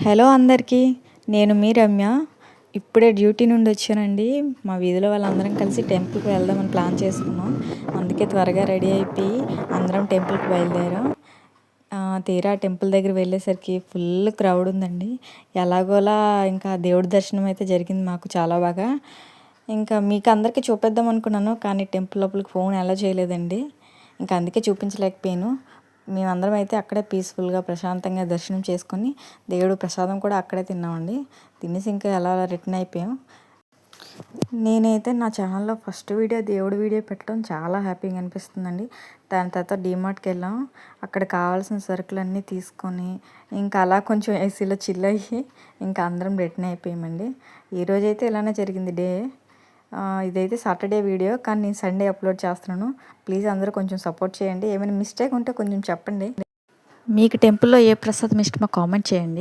Hello అందరికీ, నేను మీ రమ్య. ఇప్పుడే డ్యూటీ నుండి వచ్చానండి. మా వీధిలో వాళ్ళందరం కలిసి టెంపుల్కి వెళ్దామని ప్లాన్ చేసుకున్నాం. అందుకే త్వరగా రెడీ అయిపోయి అందరం టెంపుల్కి బయలుదేరాం. తీరా టెంపుల్ దగ్గర వెళ్ళేసరికి ఫుల్ క్రౌడ్ ఉందండి. ఎలాగోలా ఇంకా దేవుడి దర్శనం అయితే జరిగింది మాకు చాలా బాగా. ఇంకా మీకు అందరికీ చూపిద్దాం అనుకున్నాను, కానీ టెంపుల్ లోపలికి ఫోన్ అలో చేయలేదండి. ఇంకా అందుకే చూపించలేకపోయాను. మేమందరం అయితే అక్కడే పీస్ఫుల్గా ప్రశాంతంగా దర్శనం చేసుకొని దేవుడు ప్రసాదం కూడా అక్కడే తిన్నామండి. తినేసి ఇంకా అలా రిటర్న్ అయిపోయాం. నేనైతే నా ఛానల్లో ఫస్ట్ వీడియో దేవుడి వీడియో పెట్టడం చాలా హ్యాపీగా అనిపిస్తుందండి. దాని తర్వాత డీమార్ట్కి వెళ్ళాం. అక్కడ కావాల్సిన సరుకులన్నీ తీసుకొని ఇంకా అలా కొంచెం ఏసీలో చిల్ అయ్యి ఇంకా అందరం రిటర్న్ అయిపోయామండి. ఈరోజైతే ఇలానే జరిగింది డే. ఇదైతే సాటర్డే వీడియో, కానీ నేను సండే అప్లోడ్ చేస్తున్నాను. ప్లీజ్ అందరూ కొంచెం సపోర్ట్ చేయండి. ఏమైనా మిస్టేక్ ఉంటే కొంచెం చెప్పండి. మీకు టెంపుల్లో ఏ ప్రసాదం ఇష్టమో కామెంట్ చేయండి.